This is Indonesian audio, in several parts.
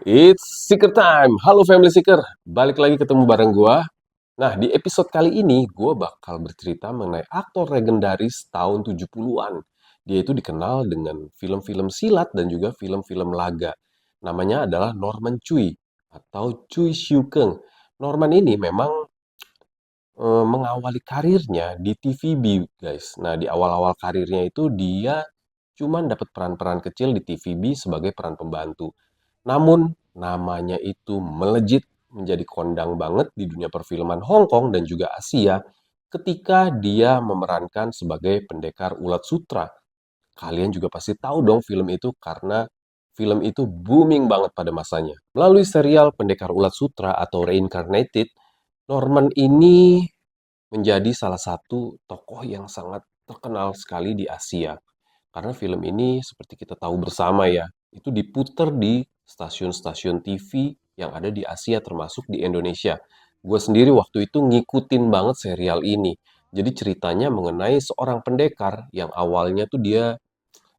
It's Seeker Time. Halo Family Seeker, balik lagi ketemu bareng gua. Nah, di episode kali ini gua bakal bercerita mengenai aktor legendaris tahun 70-an. Dia itu dikenal dengan film-film silat dan juga film-film laga. Namanya adalah Norman Cui atau Cui Siu Keng. Norman ini memang mengawali karirnya di TVB, guys. Nah, di awal-awal karirnya itu dia cuman dapat peran-peran kecil di TVB sebagai peran pembantu. Namun, namanya itu melejit menjadi kondang banget di dunia perfilman Hong Kong dan juga Asia ketika dia memerankan sebagai pendekar ulat sutra. Kalian juga pasti tahu dong film itu karena film itu booming banget pada masanya. Melalui serial Pendekar Ulat Sutra atau Reincarnated, Norman ini menjadi salah satu tokoh yang sangat terkenal sekali di Asia. Karena film ini seperti kita tahu bersama ya, itu diputar di stasiun-stasiun TV yang ada di Asia termasuk di Indonesia. Gue sendiri waktu itu ngikutin banget serial ini. Jadi ceritanya mengenai seorang pendekar yang awalnya tuh dia,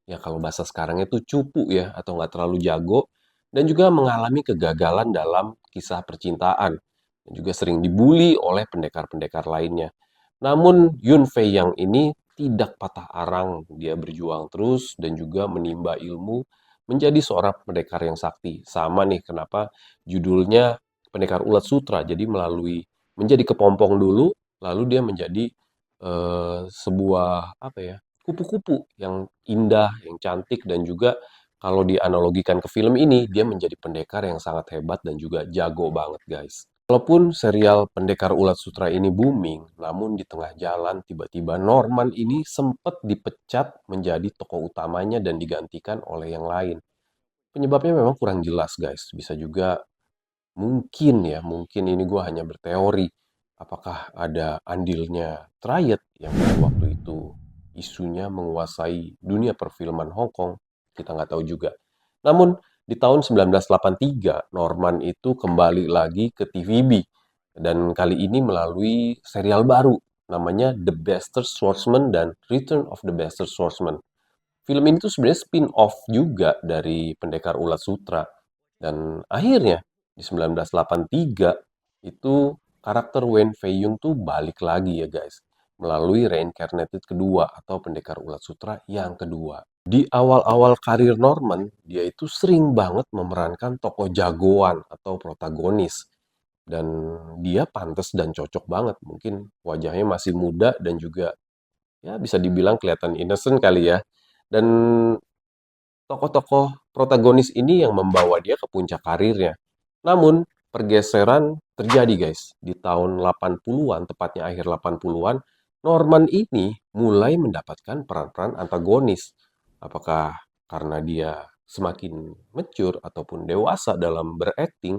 ya kalau bahasa sekarangnya tuh cupu ya, atau nggak terlalu jago, dan juga mengalami kegagalan dalam kisah percintaan. Dan juga sering dibully oleh pendekar-pendekar lainnya. Namun Yun Fei yang ini tidak patah arang, dia berjuang terus dan juga menimba ilmu menjadi seorang pendekar yang sakti. Sama nih kenapa judulnya Pendekar Ulat Sutra. Jadi melalui menjadi kepompong dulu, lalu dia menjadi sebuah apa ya? Kupu-kupu yang indah, yang cantik dan juga kalau dianalogikan ke film ini, dia menjadi pendekar yang sangat hebat dan juga jago banget, guys. Walaupun serial Pendekar Ulat Sutra ini booming, namun di tengah jalan tiba-tiba Norman ini sempat dipecat menjadi tokoh utamanya dan digantikan oleh yang lain. Penyebabnya memang kurang jelas, guys. Bisa juga mungkin ya, mungkin ini gue hanya berteori. Apakah ada andilnya Triad yang pada waktu itu isunya menguasai dunia perfilman Hong Kong? Kita nggak tahu juga. Namun di tahun 1983, Norman itu kembali lagi ke TVB. Dan kali ini melalui serial baru namanya The Bastard Swordsman dan Return of the Bastard Swordsman. Film ini tuh sebenarnya spin-off juga dari Pendekar Ulat Sutra. Dan akhirnya di 1983 itu karakter Wen Fei Yun tuh balik lagi ya guys. Melalui Reincarnated kedua atau Pendekar Ulat Sutra yang kedua. Di awal-awal karir Norman, dia itu sering banget memerankan tokoh jagoan atau protagonis. Dan dia pantas dan cocok banget. Mungkin wajahnya masih muda dan juga ya bisa dibilang kelihatan innocent kali ya. Dan tokoh-tokoh protagonis ini yang membawa dia ke puncak karirnya. Namun, pergeseran terjadi guys. Di tahun 80-an, tepatnya akhir 80-an, Norman ini mulai mendapatkan peran-peran antagonis. Apakah karena dia semakin mature ataupun dewasa dalam berakting,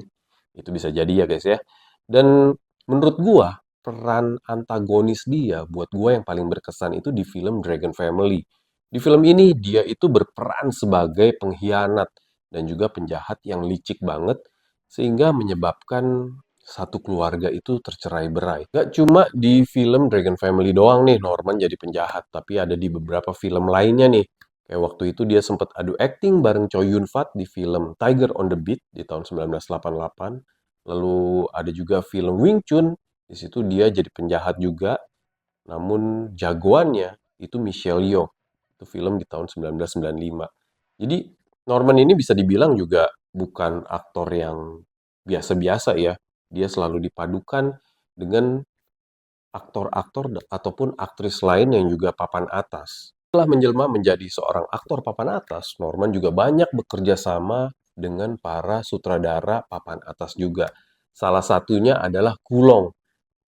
itu bisa jadi ya guys ya. Dan menurut gua, peran antagonis dia buat gua yang paling berkesan itu di film Dragon Family. Di film ini dia itu berperan sebagai pengkhianat dan juga penjahat yang licik banget sehingga menyebabkan satu keluarga itu tercerai-berai. Gak cuma di film Dragon Family doang nih Norman jadi penjahat, tapi ada di beberapa film lainnya nih. Kayak waktu itu dia sempat adu acting bareng Choi Yun Fat di film Tiger on the Beat di tahun 1988. Lalu ada juga film Wing Chun, di situ dia jadi penjahat juga, namun jagoannya itu Michelle Yeoh. Itu film di tahun 1995. Jadi Norman ini bisa dibilang juga bukan aktor yang biasa-biasa ya. Dia selalu dipadukan dengan aktor-aktor ataupun aktris lain yang juga papan atas. Setelah menjelma menjadi seorang aktor papan atas, Norman juga banyak bekerja sama dengan para sutradara papan atas juga. Salah satunya adalah Kulong.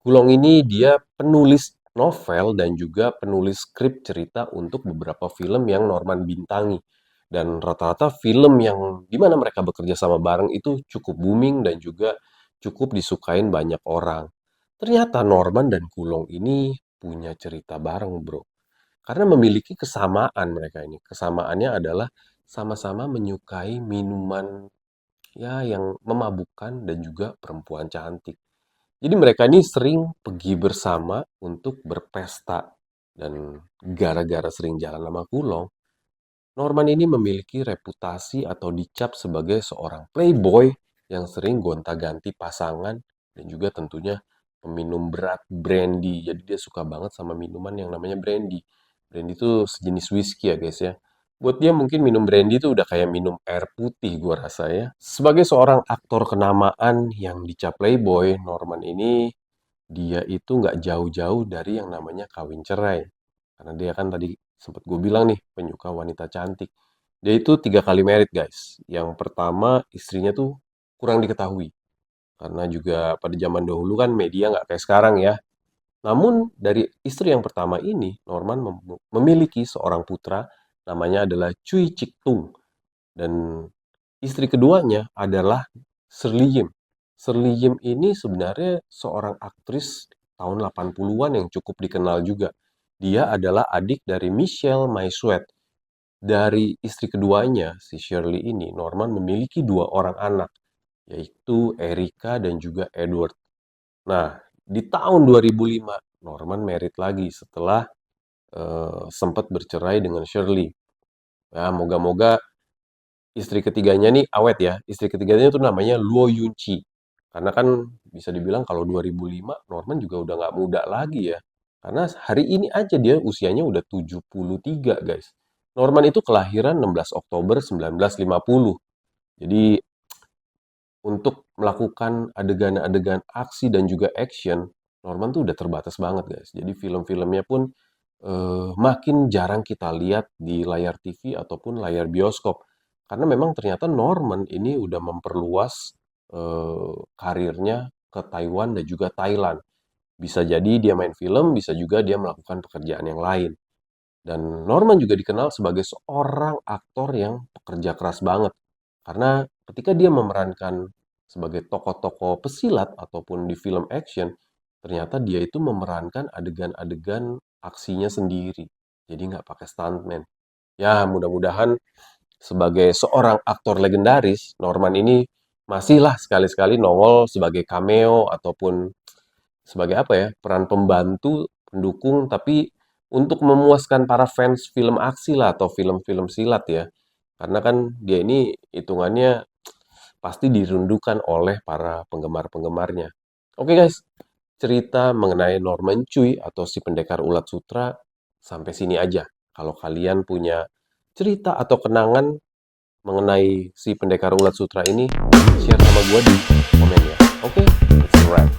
Kulong ini dia penulis novel dan juga penulis skrip cerita untuk beberapa film yang Norman bintangi. Dan rata-rata film yang dimana mereka bekerja sama bareng itu cukup booming dan juga cukup disukain banyak orang. Ternyata Norman dan Kulong ini punya cerita bareng, bro. Karena memiliki kesamaan mereka ini. Kesamaannya adalah sama-sama menyukai minuman ya yang memabukkan dan juga perempuan cantik. Jadi mereka ini sering pergi bersama untuk berpesta. Dan gara-gara sering jalan sama Kulong, Norman ini memiliki reputasi atau dicap sebagai seorang playboy yang sering gonta-ganti pasangan dan juga tentunya peminum berat brandy. Jadi dia suka banget sama minuman yang namanya brandy. Brandy itu sejenis whisky ya guys ya. Buat dia mungkin minum brandy itu udah kayak minum air putih gua rasa ya. Sebagai seorang aktor kenamaan yang dicap playboy, Norman ini dia itu nggak jauh-jauh dari yang namanya kawin cerai. Karena dia kan tadi sempat gue bilang nih, penyuka wanita cantik. Dia itu 3 kali married, guys. Yang pertama, istrinya tuh kurang diketahui. Karena juga pada zaman dahulu kan media nggak kayak sekarang ya. Namun, dari istri yang pertama ini, Norman memiliki seorang putra, namanya adalah Cui Chik Tung. Dan istri keduanya adalah Shirley Yim. Shirley Yim ini sebenarnya seorang aktris tahun 80-an yang cukup dikenal juga. Dia adalah adik dari Michelle Maishuet. Dari istri keduanya, si Shirley ini, Norman memiliki 2 orang anak, yaitu Erika dan juga Edward. Nah, di tahun 2005, Norman married lagi setelah sempat bercerai dengan Shirley. Ya, moga-moga istri ketiganya nih awet ya. Istri ketiganya itu namanya Luo Yunchi. Karena kan bisa dibilang kalau 2005 Norman juga udah nggak muda lagi ya. Karena hari ini aja dia usianya udah 73 guys. Norman itu kelahiran 16 Oktober 1950. Jadi untuk melakukan adegan-adegan aksi dan juga action, Norman tuh udah terbatas banget guys. Jadi film-filmnya pun makin jarang kita lihat di layar TV ataupun layar bioskop. Karena memang ternyata Norman ini udah memperluas karirnya ke Taiwan dan juga Thailand. Bisa jadi dia main film, bisa juga dia melakukan pekerjaan yang lain. Dan Norman juga dikenal sebagai seorang aktor yang pekerja keras banget. Karena ketika dia memerankan sebagai tokoh-tokoh pesilat ataupun di film action, ternyata dia itu memerankan adegan-adegan aksinya sendiri. Jadi nggak pakai stuntman. Ya, mudah-mudahan sebagai seorang aktor legendaris, Norman ini masihlah sekali-sekali nongol sebagai cameo ataupun sebagai apa ya, peran pembantu, pendukung, tapi untuk memuaskan para fans film aksi lah atau film-film silat ya. Karena kan dia ini hitungannya pasti dirundukan oleh para penggemar-penggemarnya. Oke guys, cerita mengenai Norman Cui atau si pendekar ulat sutra sampai sini aja. Kalau kalian punya cerita atau kenangan mengenai si pendekar ulat sutra ini, share sama gue di komen ya. Oke, it's a wrap.